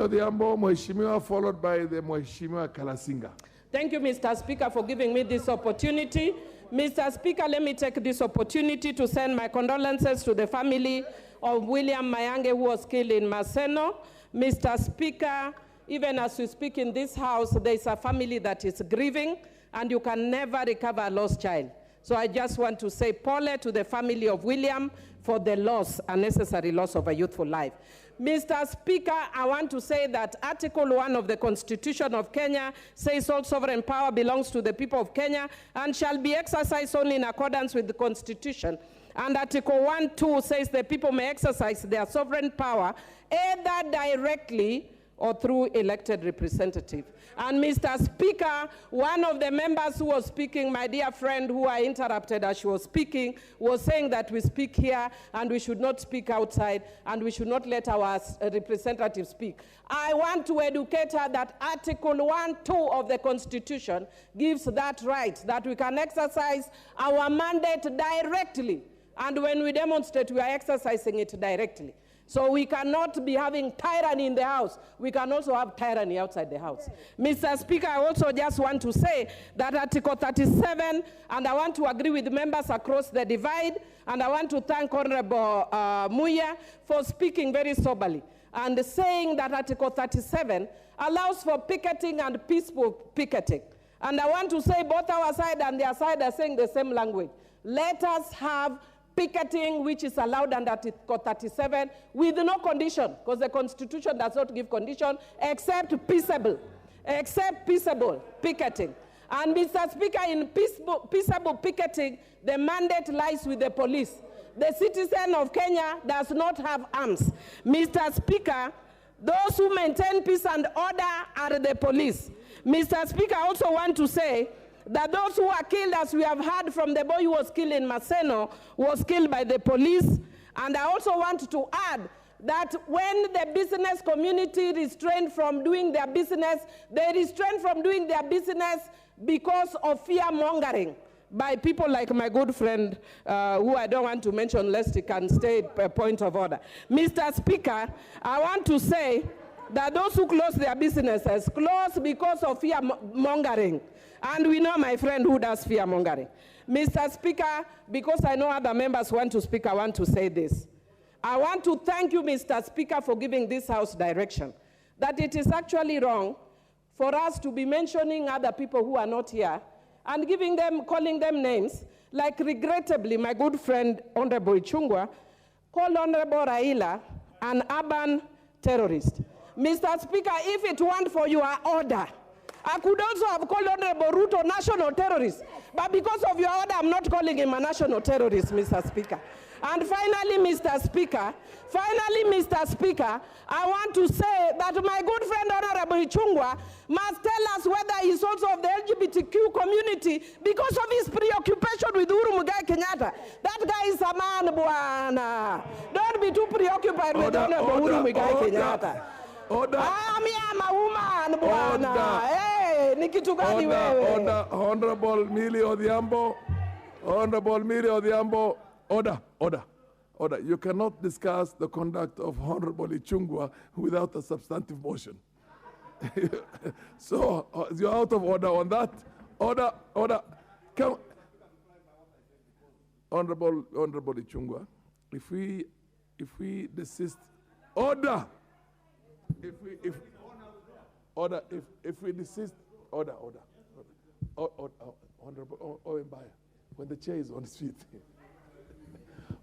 Odhiambo, Mheshimiwa, followed by the Mheshimiwa Kalasinga. Thank you, Mr. Speaker, for giving me this opportunity. Mr. Speaker, let me take this opportunity to send my condolences to the family of William Mayange, who was killed in Maseno. Mr. Speaker, even as we speak in this house, there is a family that is grieving, and you can never recover a lost child. So I just want to say pole to the family of William for the loss, unnecessary loss of a youthful life. Mr. Speaker, I want to say that Article 1 of the Constitution of Kenya says all sovereign power belongs to the people of Kenya and shall be exercised only in accordance with the Constitution. And Article 1(2) says the people may exercise their sovereign power either directly or through elected representative. And Mr. Speaker, one of the members who was speaking, my dear friend who I interrupted as she was speaking, was saying that we speak here and we should not speak outside and we should not let our representatives speak. I want to educate her that Article 1(2) of the Constitution gives that right, that we can exercise our mandate directly. And when we demonstrate, we are exercising it directly. So we cannot be having tyranny in the house. We can also have tyranny outside the house. Mr. Speaker, I also just want to say that Article 37, and I want to agree with members across the divide, and I want to thank Honorable Muya for speaking very soberly and saying that Article 37 allows for picketing and peaceful picketing. And I want to say both our side and their side are saying the same language. Let us have picketing, which is allowed under Article 37, with no condition, because the Constitution does not give condition, except peaceable picketing. And Mr. Speaker, in peaceable picketing, the mandate lies with the police. The citizen of Kenya does not have arms. Mr. Speaker, those who maintain peace and order are the police. Mr. Speaker, I also want to say that those who are killed, as we have heard from the boy who was killed in Maseno, was killed by the police. And I also want to add that when the business community restrained from doing their business, they restrained from doing their business because of fear-mongering by people like my good friend, who I don't want to mention lest he can stay a point of order. Mr. Speaker, I want to say that those who close their businesses close because of fear-mongering. And we know my friend who does fear-mongering. Mr. Speaker, because I know other members want to speak, I want to say this. I want to thank you, Mr. Speaker, for giving this House direction, that it is actually wrong for us to be mentioning other people who are not here and calling them names, like regrettably, my good friend, Honorable Ichung'wah, called Honorable Raila an urban terrorist. Mr. Speaker, if it weren't for your order, I could also have called Honorable Ruto national terrorist. But because of your order, I'm not calling him a national terrorist, Mr. Speaker. And finally, Mr. Speaker, I want to say that my good friend, Honorable Ichung'wah, must tell us whether he's also of the LGBTQ community because of his preoccupation with Uhuru Muigai Kenyatta. That guy is a man, Bwana. Don't be too preoccupied with Honorable Uhuru Muigai Kenyatta. Order. I'm a woman, Bwana. Hey, nikitu gani wewe? Order. Honorable Milly Odhiambo. Honorable Milly Odhiambo. Order. You cannot discuss the conduct of Honorable Ichung'wah without a substantive motion. So you're out of order on that. Order. Come. Honorable Ichung'wah, if we desist, order. If we desist, order. Honorable Owenbaya, when the chair is on his feet.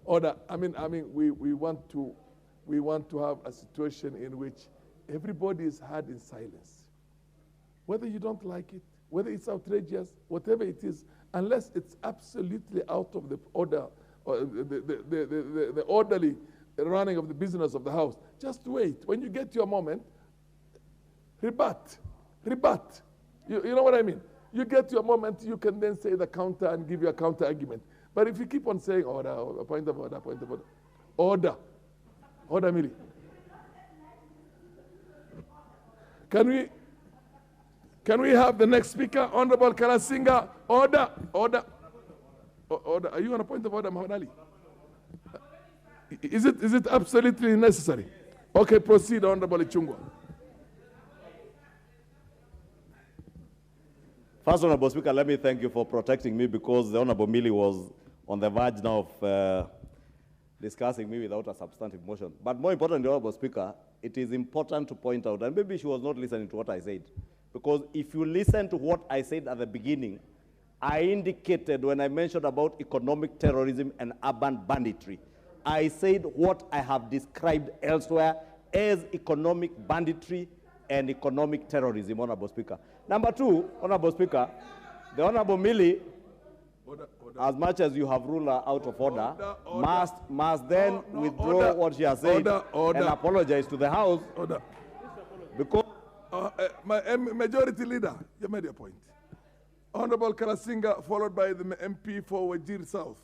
Order. I mean, we want to have a situation in which everybody is heard in silence. Whether you don't like it, whether it's outrageous, whatever it is, unless it's absolutely out of the order, or the orderly running of the business of the House, just wait. When you get your moment, rebut. You know what I mean? You get your moment, you can then say the counter and give your counter argument. But if you keep on saying order, point of order, Milly. Can we have the next speaker, Honorable Kalasinga? Order. Are you on a point of order, Mohammed Ali? Is it absolutely necessary? Okay, proceed, Honorable Ichung'wah. First, Honorable Speaker, let me thank you for protecting me because the Honorable Millie was on the verge now of discussing me without a substantive motion. But more importantly, Honorable Speaker, it is important to point out, and maybe she was not listening to what I said, because if you listen to what I said at the beginning, I indicated when I mentioned about economic terrorism and urban banditry, I said what I have described elsewhere as economic banditry and economic terrorism, Honorable Speaker. Number two, Honorable Speaker, the Honorable Millie, as much as you have ruled her out of order, must then withdraw what she has said and apologize to the House. Because Majority Leader, you made your point. Honorable Kalasinga, followed by the MP for Wajir South.